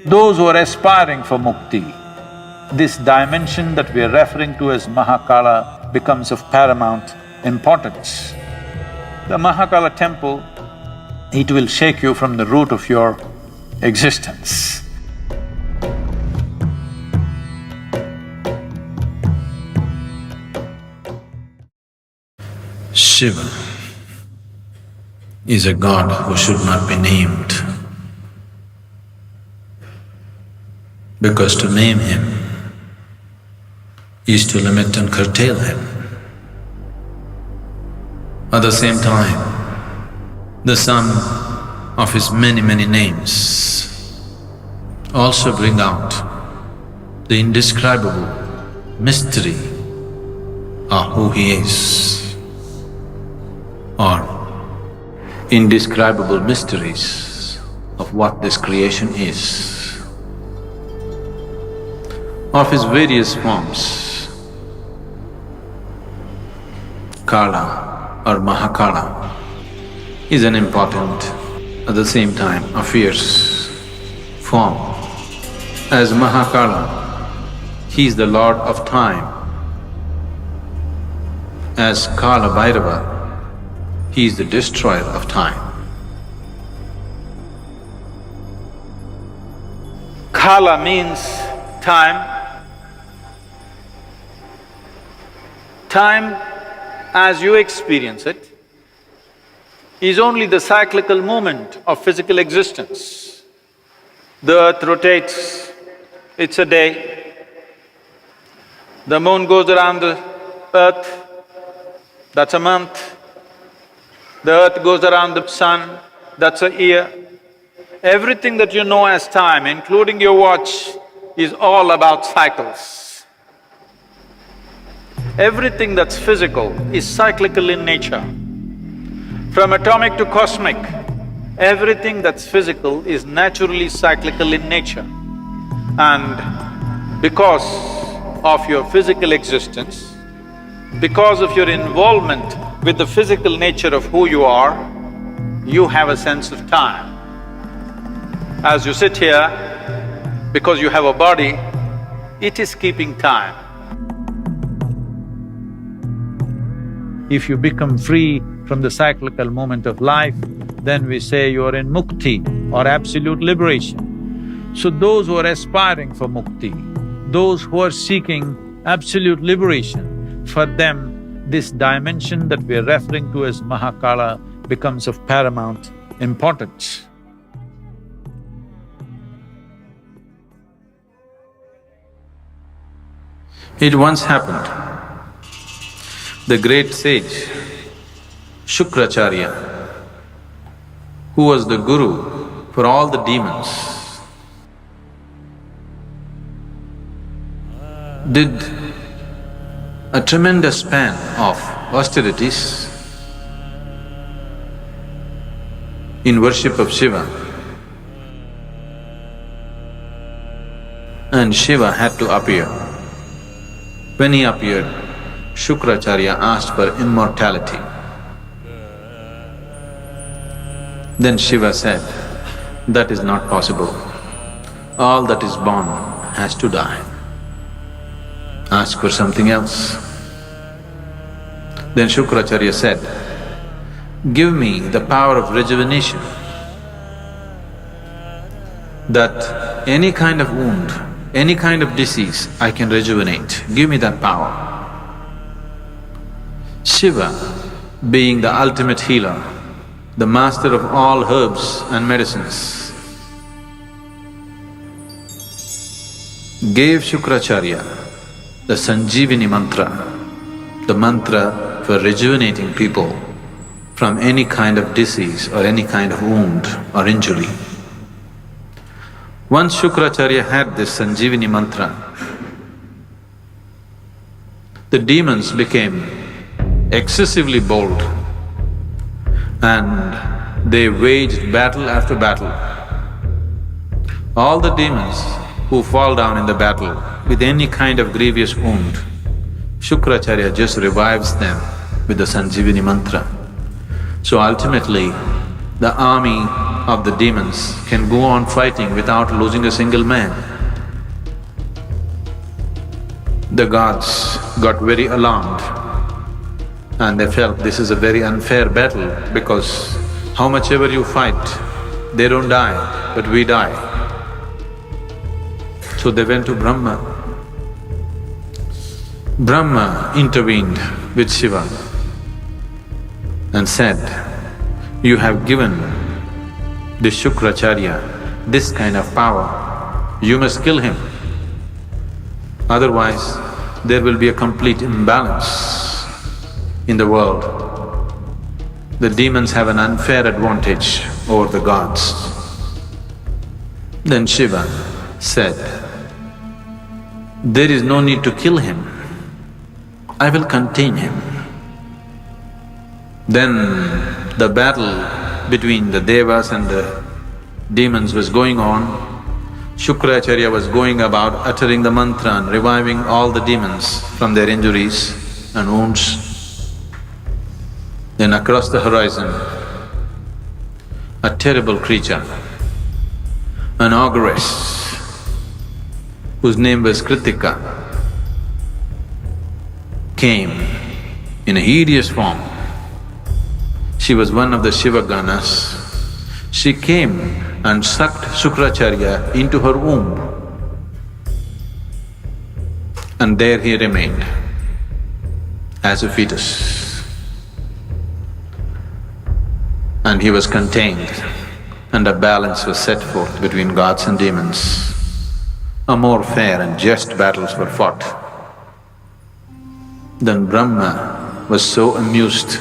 Those who are aspiring for mukti, this dimension that we are referring to as Mahakala becomes of paramount importance. The Mahakala temple, it will shake you from the root of your existence. Shiva is a god who should not be named, because to name him is to limit and curtail him. At the same time, the sum of his many names also bring out the indescribable mystery of who he is, or indescribable mysteries of what this creation is, of his various forms. Kala or Mahakala is an important, at the same time a fierce form. As Mahakala, he is the lord of time. As Kala Bhairava, he is the destroyer of time. Kala means time. Time, as you experience it, is only the cyclical movement of physical existence. The earth rotates, it's a day. The moon goes around the earth, that's a month. The earth goes around the sun, that's a year. Everything that you know as time, including your watch, is all about cycles. Everything that's physical is cyclical in nature. From atomic to cosmic, everything that's physical is naturally cyclical in nature. And because of your physical existence, because of your involvement with the physical nature of who you are, you have a sense of time. As you sit here, because you have a body, it is keeping time. If you become free from the cyclical movement of life, then we say you are in mukti or absolute liberation. So those who are aspiring for mukti, those who are seeking absolute liberation, for them this dimension that we are referring to as Mahakala becomes of paramount importance. It once happened, the great sage Shukracharya, who was the guru for all the demons, did a tremendous span of austerities in worship of Shiva, and Shiva had to appear. When he appeared, Shukracharya asked for immortality. Then Shiva said, that is not possible. All that is born has to die. Ask for something else. Then Shukracharya said, give me the power of rejuvenation, that any kind of wound, any kind of disease I can rejuvenate, give me that power. Shiva, being the ultimate healer, the master of all herbs and medicines, gave Shukracharya the Sanjeevani mantra, the mantra for rejuvenating people from any kind of disease or any kind of wound or injury. Once Shukracharya had this Sanjeevani mantra, the demons became excessively bold and they waged battle after battle. All the demons who fall down in the battle with any kind of grievous wound, Shukracharya just revives them with the Sanjeevani mantra. So ultimately, the army of the demons can go on fighting without losing a single man. The gods got very alarmed and they felt this is a very unfair battle because how much ever you fight, they don't die, but we die. So they went to Brahma. Brahma intervened with Shiva and said, "You have given the Shukracharya this kind of power, you must kill him. Otherwise, there will be a complete imbalance in the world. The demons have an unfair advantage over the gods." Then Shiva said, "There is no need to kill him, I will contain him." Then the battle between the devas and the demons was going on. Shukracharya was going about uttering the mantra and reviving all the demons from their injuries and wounds. Then across the horizon, a terrible creature, an ogress, whose name was Kritika, came in a hideous form. She was one of the Shiva Ganas. She came and sucked Shukracharya into her womb. And there he remained as a fetus. And he was contained, and a balance was set forth between gods and demons. A more fair and just battles were fought. Then Brahma was so amused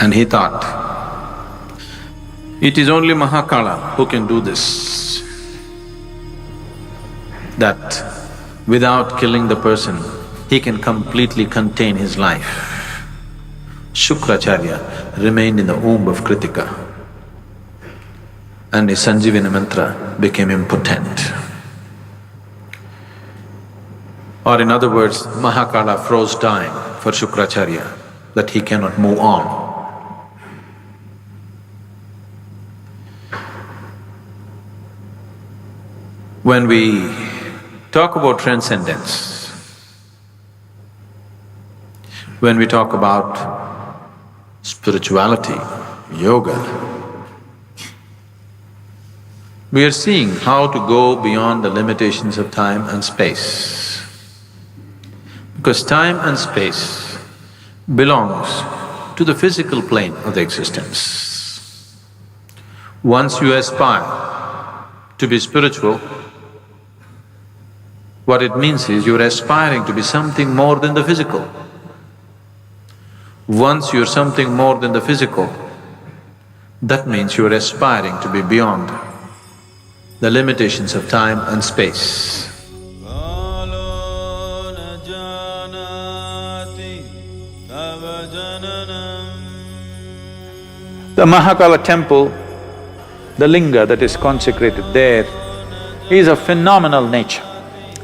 and he thought, it is only Mahakala who can do this, that without killing the person, he can completely contain his life. Shukracharya remained in the womb of Kritika and his Sanjivani mantra became impotent. Or in other words, Mahakala froze time for Shukracharya that he cannot move on. When we talk about transcendence, when we talk about spirituality, yoga, we are seeing how to go beyond the limitations of time and space. Because time and space belongs to the physical plane of the existence. Once you aspire to be spiritual, what it means is you're aspiring to be something more than the physical. Once you're something more than the physical, that means you're aspiring to be beyond the limitations of time and space. The Mahakala temple, the linga that is consecrated there, is of phenomenal nature.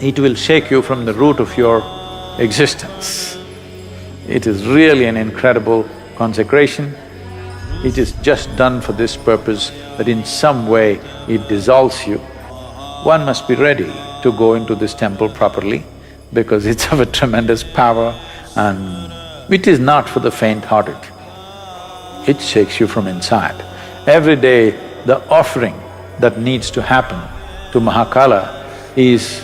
It will shake you from the root of your existence. It is really an incredible consecration. It is just done for this purpose, that in some way it dissolves you. One must be ready to go into this temple properly because it's of a tremendous power and it is not for the faint-hearted. It shakes you from inside. Every day, the offering that needs to happen to Mahakala is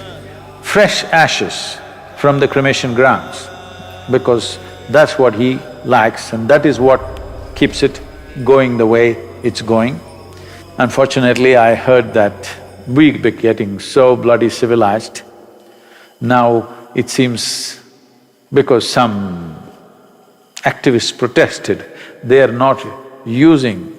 fresh ashes from the cremation grounds, because that's what he likes and that is what keeps it going the way it's going. Unfortunately, I heard that we're getting so bloody civilized. Now it seems because some activists protested, they are not using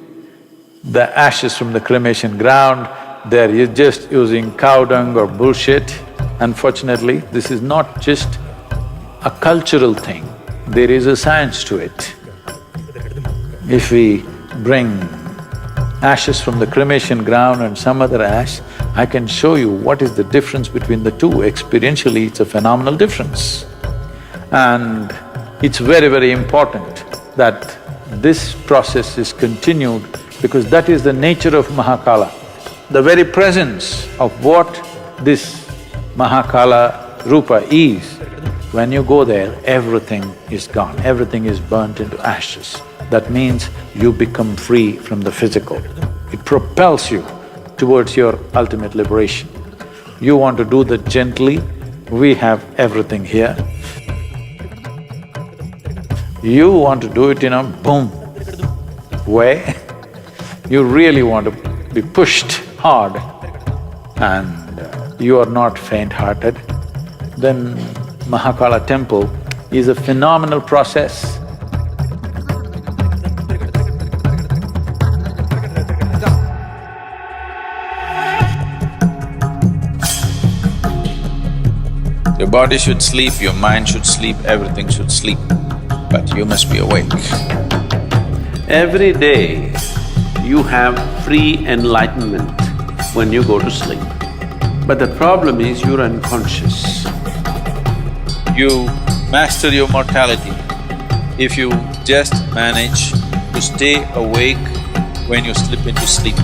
the ashes from the cremation ground, they're just using cow dung or bullshit. Unfortunately, this is not just a cultural thing, there is a science to it. If we bring ashes from the cremation ground and some other ash, I can show you what is the difference between the two. Experientially, it's a phenomenal difference. And it's very, very important that this process is continued because that is the nature of Mahakala. The very presence of what this Mahakala Rupa is, when you go there, everything is gone, everything is burnt into ashes. That means you become free from the physical. It propels you towards your ultimate liberation. You want to do that gently, we have everything here. You want to do it in a boom way, you really want to be pushed hard and you are not faint-hearted, then Mahakala temple is a phenomenal process. Your body should sleep, your mind should sleep, everything should sleep, but you must be awake. Every day, you have free enlightenment when you go to sleep. But the problem is you're unconscious. You master your mortality if you just manage to stay awake when you slip into sleep.